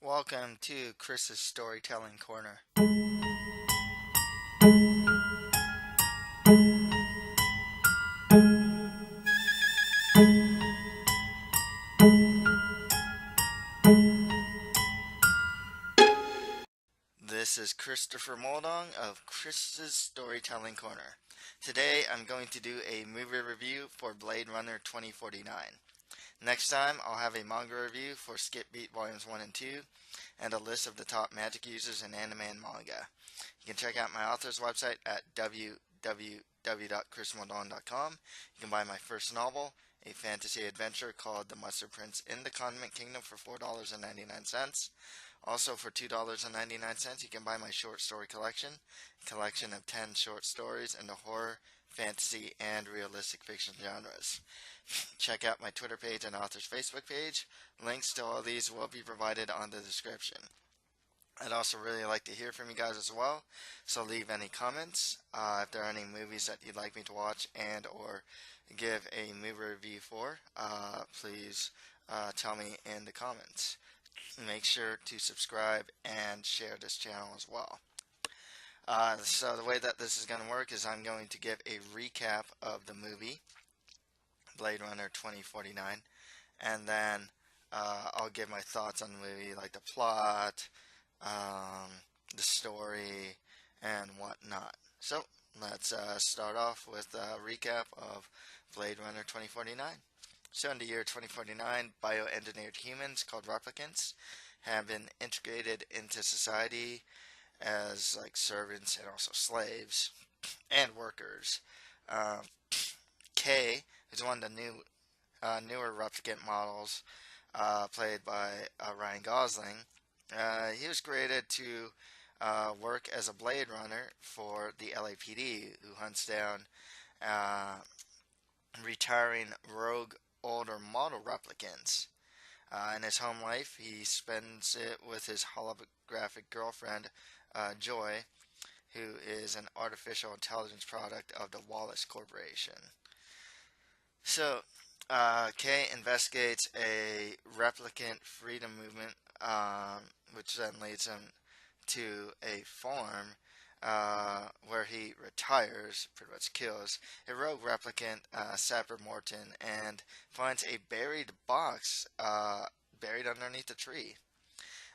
Welcome to Chris's Storytelling Corner. This is Christopher Moldong of Chris's Storytelling Corner. Today I'm going to do a movie review for Blade Runner 2049. Next time I'll have a manga review for Skip Beat Volumes 1 and 2 and a list of the top magic users in anime and manga. You can check out my author's website at www.chrismoldong.com. You can buy my first novel, a fantasy adventure called The Mustard Prince in the Condiment Kingdom for $4.99. Also for $2.99 you can buy my short story collection, a collection of 10 short stories in the horror, fantasy, and realistic fiction genres. Check out my Twitter page and author's Facebook page. Links to all these will be provided on the description. I'd also really like to hear from you guys as well, so leave any comments if there are any movies that you'd like me to watch and or give a movie review for. Please tell me in the comments. Make sure to subscribe and share this channel as well. So the way that this is going to work is I'm going to give a recap of the movie Blade Runner 2049, and then I'll give my thoughts on the movie, like the plot, the story, and whatnot. So let's start off with a recap of Blade Runner 2049. So in the year 2049, bioengineered humans called replicants have been integrated into society as like servants and also slaves and workers. Um, K is one of the newer replicant models, played by Ryan Gosling. He was created to work as a Blade Runner for the LAPD, who hunts down retiring rogue older model replicants. In his home life, he spends it with his holographic girlfriend, Joy, who is an artificial intelligence product of the Wallace Corporation. So, Kay investigates a replicant freedom movement, which then leads him to a farm where he retires, pretty much kills a rogue replicant, Sapper Morton, and finds a buried box buried underneath a tree.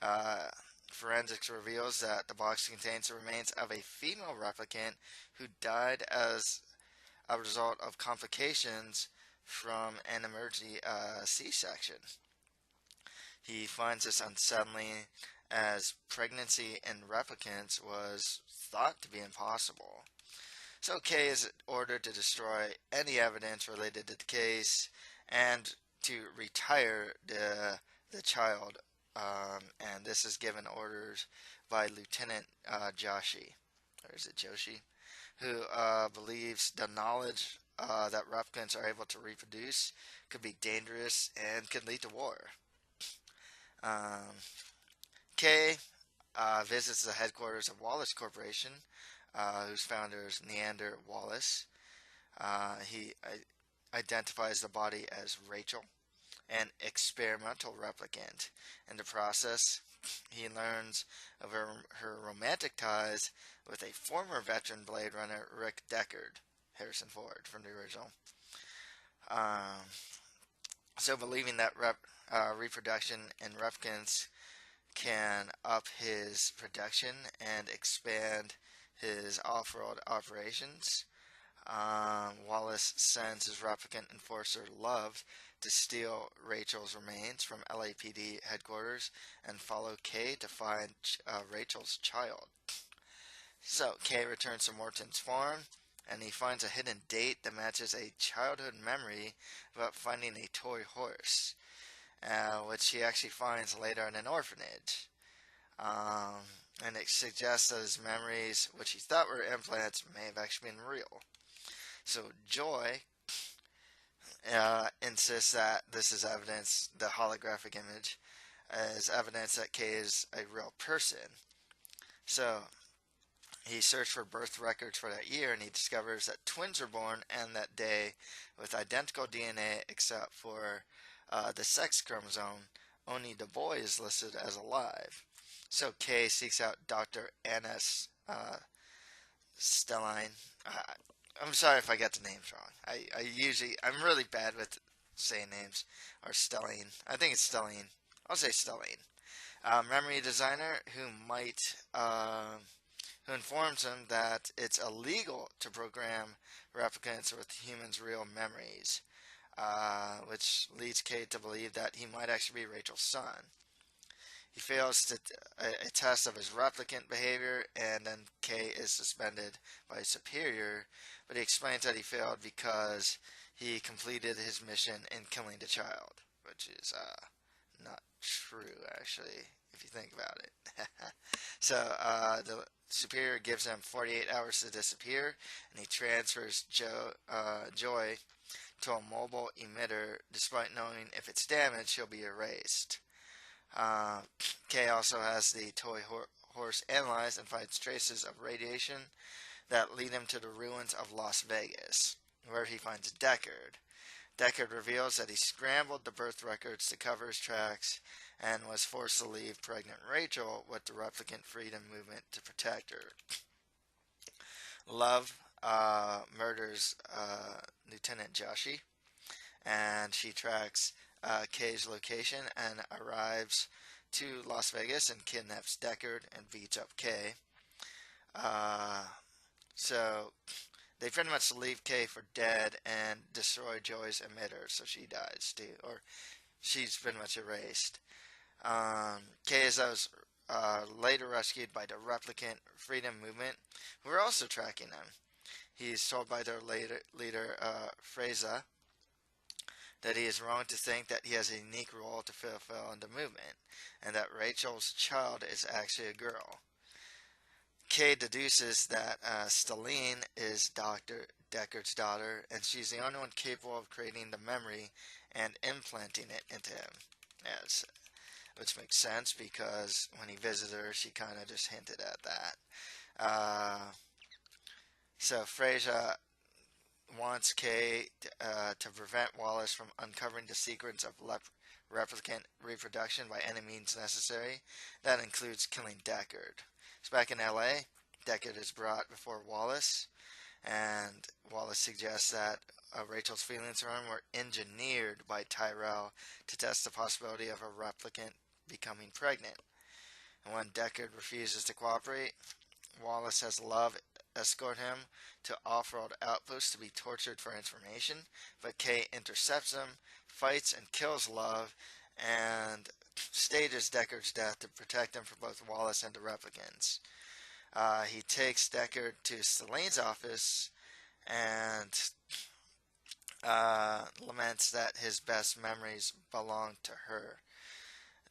Uh, Forensics reveals that the box contains the remains of a female replicant who died as a result of complications from an emergency C-section. He finds this unsettling as pregnancy in replicants was thought to be impossible. So Kay is ordered to destroy any evidence related to the case and to retire the child, and this is given orders by Lieutenant Joshi, or is it Joshi, who believes the knowledge that replicants are able to reproduce could be dangerous and could lead to war. Um, Kay visits the headquarters of Wallace Corporation, whose founder is Neander Wallace. He identifies the body as Rachel, an experimental replicant. In the process, he learns of her romantic ties with a former veteran Blade Runner, Rick Deckard, Harrison Ford from the original. So believing that reproduction in replicants can up his production and expand his off-road operations, Wallace sends his replicant enforcer Love to steal Rachel's remains from LAPD headquarters and follow Kay to find Rachel's child. So Kay returns to Morton's farm and he finds a hidden date that matches a childhood memory about finding a toy horse, which he actually finds later in an orphanage. And it suggests that his memories, which he thought were implants, may have actually been real. So Joy insists that this is evidence, the holographic image, is evidence that Kay is a real person. So he searched for birth records for that year and he discovers that twins were born on that day with identical DNA except for the sex chromosome only the boy is listed as alive. So Kay seeks out Dr. Anna's Stelline. I'm sorry if I got the names wrong. I'm really bad with saying names. Or Stelline. I think it's Stelline. I'll say Stelline. Memory designer who informs him that it's illegal to program replicants with humans' real memories, which leads Kate to believe that he might actually be Rachel's son. He fails a test of his replicant behavior, and then Kay is suspended by his superior, but he explains that he failed because he completed his mission in killing the child, which is not true, actually, if you think about it. So the superior gives him 48 hours to disappear, and he transfers Joy to a mobile emitter, despite knowing if it's damaged, she'll be erased. Kay also has the toy horse analyzed and finds traces of radiation that lead him to the ruins of Las Vegas, where he finds Deckard. Deckard reveals that he scrambled the birth records to cover his tracks and was forced to leave pregnant Rachel with the replicant freedom movement to protect her. Love murders Lieutenant Joshi, and she tracks Kay's location and arrives to Las Vegas and kidnaps Deckard and beats up Kay. So they pretty much leave Kay for dead and destroy Joy's emitter, so she dies too, or she's pretty much erased. Kay is later rescued by the replicant freedom movement, who are also tracking him. He's told by their leader Freza, that he is wrong to think that he has a unique role to fulfill in the movement, and that Rachel's child is actually a girl. Kay deduces that Stelline is Dr. Deckard's daughter, and she's the only one capable of creating the memory and implanting it into him. Yes, which makes sense because when he visited her, she kind of just hinted at that. So Frasier wants Kay to prevent Wallace from uncovering the secrets of replicant reproduction by any means necessary. That includes killing Deckard. So back in LA, Deckard is brought before Wallace, and Wallace suggests that Rachel's feelings for him were engineered by Tyrell to test the possibility of a replicant becoming pregnant. And when Deckard refuses to cooperate, Wallace has Love escort him to off-road outposts to be tortured for information, but Kay intercepts him, fights and kills Love, and stages Deckard's death to protect him from both Wallace and the replicants. He takes Deckard to Steline's office and laments that his best memories belong to her.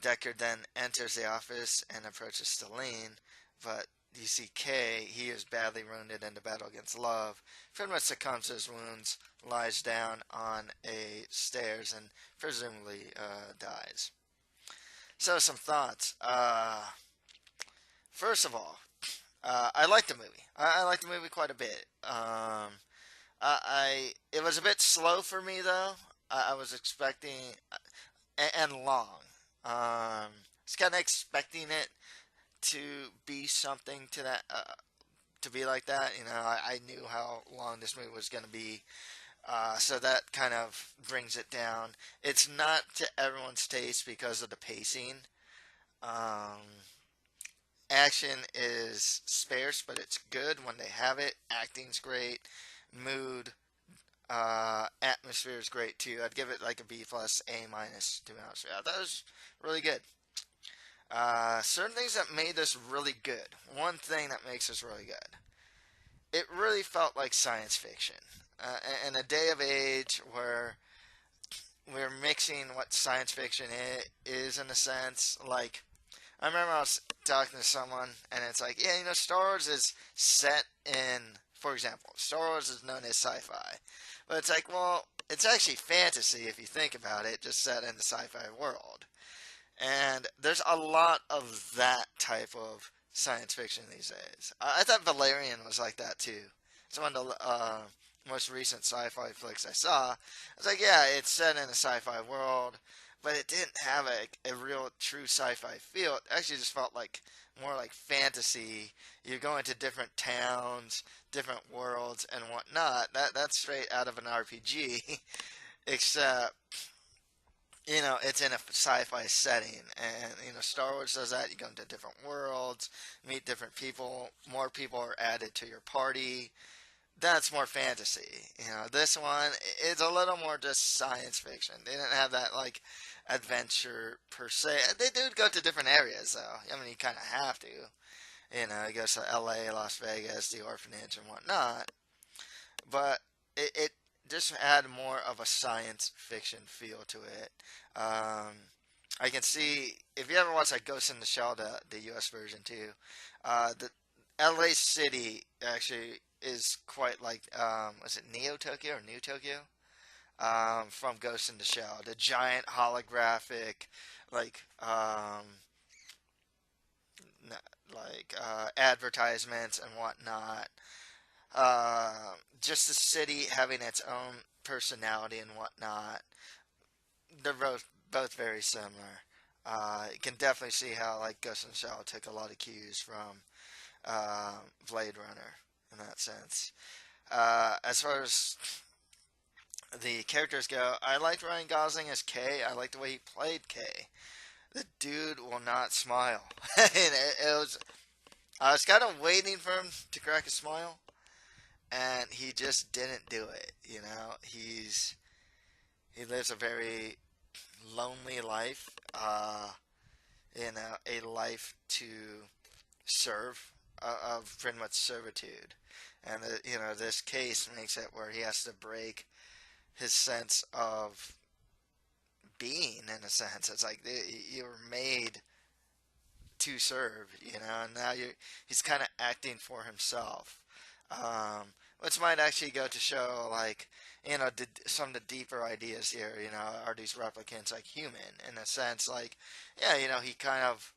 Deckard then enters the office and approaches Stelline, but you see Kay, he is badly wounded in the battle against Love, pretty much succumbs to his wounds, lies down on a stairs, and presumably dies. So some thoughts. First of all, I like the movie. I like the movie quite a bit. It was a bit slow for me though. I was expecting and long. I was kind of expecting it to be something to that, to be like that. You know, I knew how long this movie was going to be, so that kind of brings it down. It's not to everyone's taste because of the pacing. Action is sparse, but it's good when they have it. Acting's great. Mood, atmosphere is great too. I'd give it like a B plus, A minus, to be honest with you. That was really good. Certain things that made this really good. One thing that makes this really good. It really felt like science fiction. In a day of age where we're mixing what science fiction is in a sense. Like, I remember I was talking to someone, and it's like, yeah, you know, Star Wars is set in, for example, Star Wars is known as sci-fi. But it's like, well, it's actually fantasy if you think about it, just set in the sci-fi world. And there's a lot of that type of science fiction these days. I thought Valerian was like that too. It's one of the most recent sci-fi flicks I saw. I was like, yeah, it's set in a sci-fi world, but it didn't have a real true sci-fi feel. It actually just felt like more like fantasy. You're going to different towns, different worlds, and whatnot. That's straight out of an RPG, except it's in a sci-fi setting, and Star Wars does that. You go into different worlds, meet different people. More people are added to your party. That's more fantasy. This one is a little more just science fiction. They didn't have that like adventure per se. They do go to different areas though. I mean, you kind of have to. It goes to L.A., Las Vegas, the orphanage, and whatnot. But it just had more of a science fiction feel to it. I can see if you ever watch like Ghost in the Shell, the U.S. version too. The L.A. city actually is quite like was it Neo Tokyo or New Tokyo? From Ghost in the Shell, the giant holographic like advertisements and whatnot. Just the city having its own personality and whatnot. They're both very similar. You can definitely see how like Ghost in the Shell took a lot of cues from Blade Runner in that sense. As far as the characters go, I liked Ryan Gosling as K. I liked the way he played K. The dude will not smile, and it was. I was kind of waiting for him to crack a smile, and he just didn't do it. He lives a very lonely life. A life to serve, of pretty much servitude, and this case makes it where he has to break his sense of being. In a sense, it's like you were made to serve, and now he's kind of acting for himself, which might actually go to show, like, some of the deeper ideas here. Are these replicants like human in a sense? Like, yeah, he kind of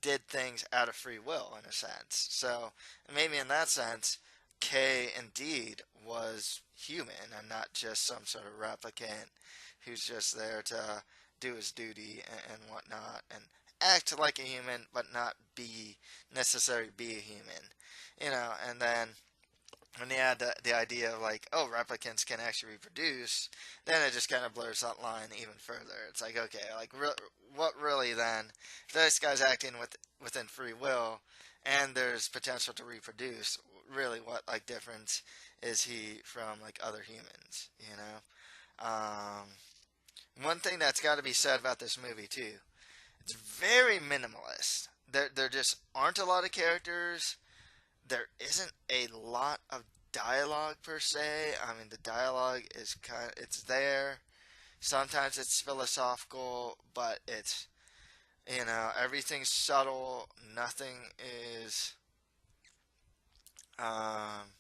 did things out of free will in a sense. So maybe in that sense, K indeed was human and not just some sort of replicant who's just there to do his duty and whatnot and act like a human but not necessarily be a human. And then when they add the idea of like, oh, replicants can actually reproduce, then it just kind of blurs that line even further. It's like, okay, like what really then? This guy's acting within free will, and there's potential to reproduce. Really, what like difference is he from like other humans? One thing that's got to be said about this movie too, it's very minimalist. There just aren't a lot of characters. There isn't a lot of dialogue per se. I mean, the dialogue is it's there. Sometimes it's philosophical, but it's everything's subtle. Nothing is um,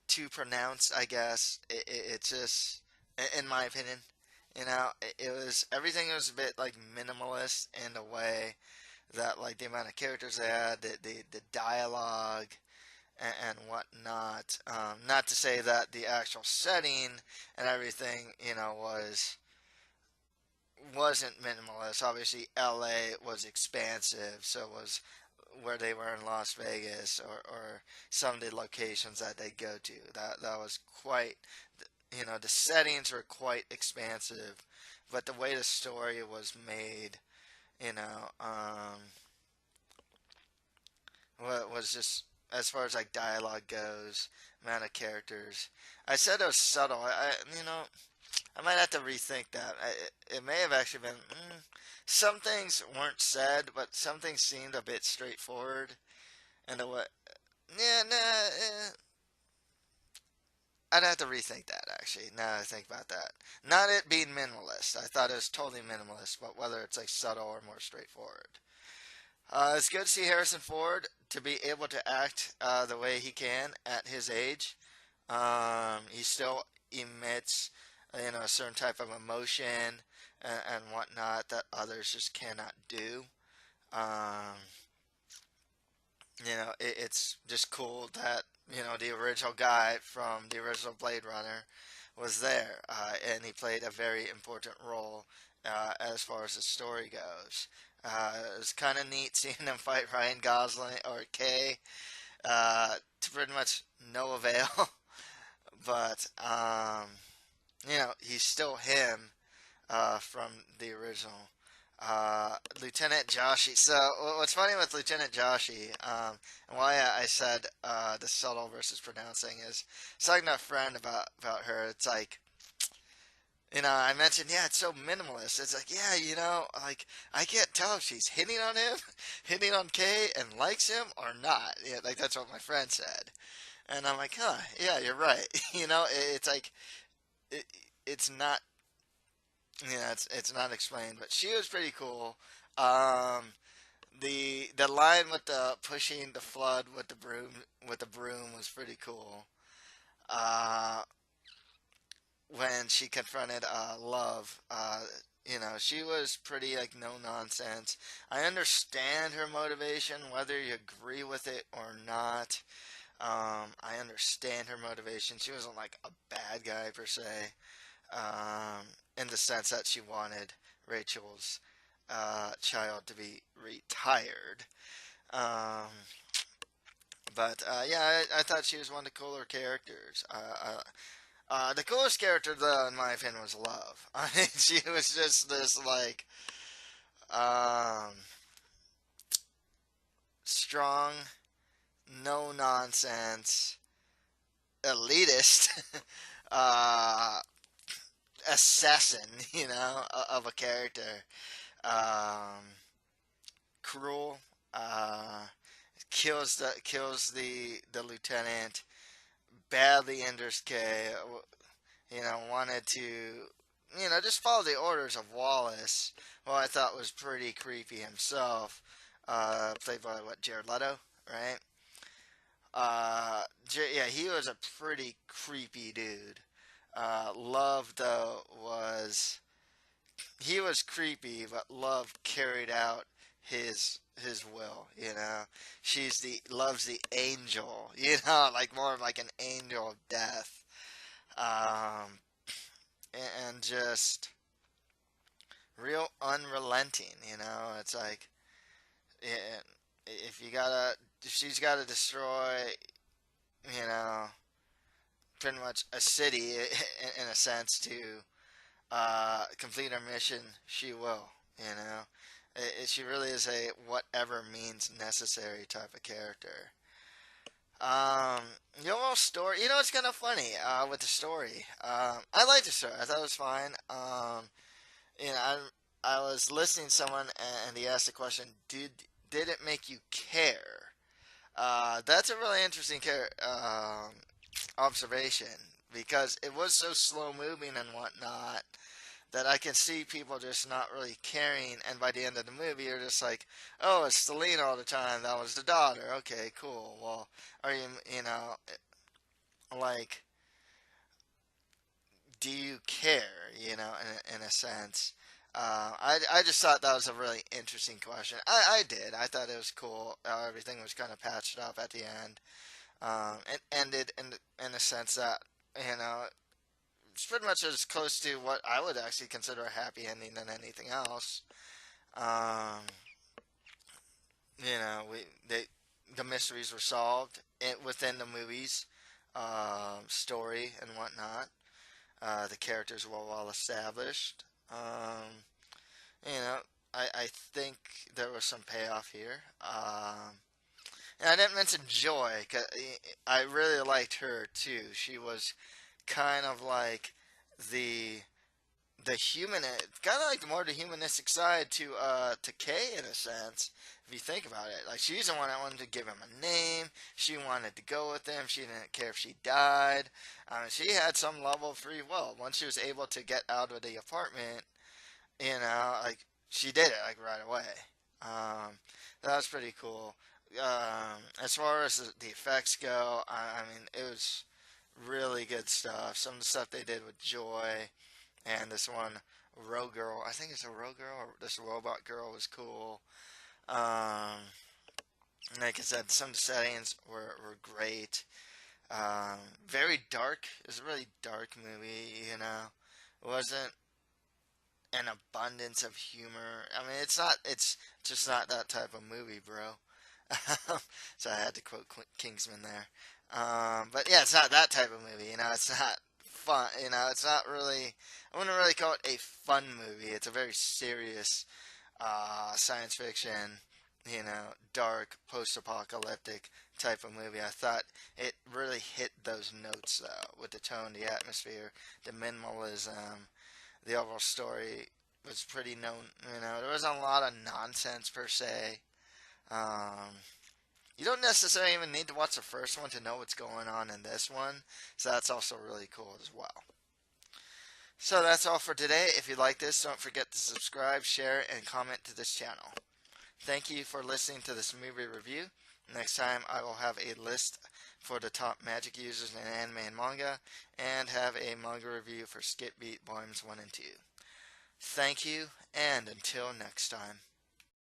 too pronounced. I guess it's just, in my opinion, it was everything was a bit like minimalist in a way that like the amount of characters they had, the dialogue, and whatnot. Not to say that the actual setting and everything, wasn't minimalist. Obviously, L.A. was expansive, so was where they were in Las Vegas or some of the locations that they go to. That was quite, the settings were quite expansive, but the way the story was made, you know, um, was just as far as like dialogue goes, amount of characters. I said it was subtle. I might have to rethink that. It may have actually been. Some things weren't said, but some things seemed a bit straightforward. And what? Yeah, nah. I'd have to rethink that actually. Now that I think about that, not it being minimalist. I thought it was totally minimalist, but whether it's like subtle or more straightforward. It's good to see Harrison Ford to be able to act the way he can at his age. He still emits, a certain type of emotion and whatnot that others just cannot do. Um, it's just cool that the original guy from the original Blade Runner was there, and he played a very important role as far as the story goes. It was kind of neat seeing him fight Ryan Gosling or Kay to pretty much no avail, but he's still him from the original. Lieutenant Joshi. So what's funny with Lieutenant Joshi, and why I said the subtle versus pronouncing is, talking to a friend about her. It's like, I mentioned, yeah, it's so minimalist. It's like, yeah, like I can't tell if she's hitting on him, hitting on Kay, and likes him or not. Yeah, like that's what my friend said, and I'm like, huh, yeah, you're right. It's like it, it's not yeah, it's not explained, but she was pretty cool. Um, the line with the pushing the flood with the broom was pretty cool. Uh, when she confronted Love, she was pretty like no nonsense. I understand her motivation, whether you agree with it or not. I understand her motivation. She wasn't like a bad guy per se. In the sense that she wanted Rachel's child to be retired. Um, but yeah, I thought she was one of the cooler characters. The coolest character, though, in my opinion, was Love. I mean, she was just this like um, strong, no nonsense, elitist uh, assassin, of a character. Um, Cruel. Uh, kills the lieutenant. Badly injures Kay. Wanted to just follow the orders of Wallace, who I thought was pretty creepy himself. Played by what, Jared Leto, right? Yeah, he was a pretty creepy dude. Love though was he was creepy, but Love carried out his will. She's the loves the angel. Like more of like an angel of death. Um, and just real unrelenting. It's like, yeah, if you gotta, if she's gotta destroy, you know, pretty much a city in a sense to complete her mission, she will. She really is a whatever means necessary type of character. Um, the overall story, it's kind of funny with the story. I liked the story. I thought it was fine. I was listening to someone and he asked the question, did it make you care? That's a really interesting observation because it was so slow moving and whatnot that I can see people just not really caring, and by the end of the movie, you're just like, oh, it's Selena all the time. That was the daughter. Okay, cool. Well, are you, like, do you care? In a sense. I just thought that was a really interesting question. I did. I thought it was cool. Everything was kind of patched up at the end. It ended in a sense that, you know, it's pretty much as close to what I would actually consider a happy ending than anything else. Um, we the mysteries were solved within the movie's story and whatnot. The characters were well established. You know, I think there was some payoff here. And I didn't mention Joy, 'cause I really liked her too. She was kind of like the the human, kind of like more the humanistic side to Kay in a sense. If you think about it, like she's the one that wanted to give him a name. She wanted to go with him. She didn't care if she died. She had some level of free will. Once she was able to get out of the apartment, like she did it like right away. Um, that was pretty cool. As far as the effects go, I mean, it was really good stuff. Some of the stuff they did with Joy and this one Row Girl, I think it's a Row Girl, or this robot girl was cool. Um, like I said, some settings were great. Very dark. It was a really dark movie, you know. It wasn't an abundance of humor. I mean, it's not. It's just not that type of movie, bro. So I had to quote Kingsman there. But yeah, it's not that type of movie. You know, it's not fun. You know, it's not really. I wouldn't really call it a fun movie. It's a very serious science fiction. You know, dark, post-apocalyptic type of movie. I thought it really hit those notes though, with the tone, the atmosphere, the minimalism, the overall story was pretty known. You know, there wasn't a lot of nonsense per se. Um, you don't necessarily even need to watch the first one to know what's going on in this one, so that's also really cool as well. So that's all for today. If you like this, don't forget to subscribe, share, and comment to this channel. Thank you for listening to this movie review. Next time I will have a list for the top magic users in anime and manga, and have a manga review for Skip Beat Volumes 1 and 2. Thank you, and until next time.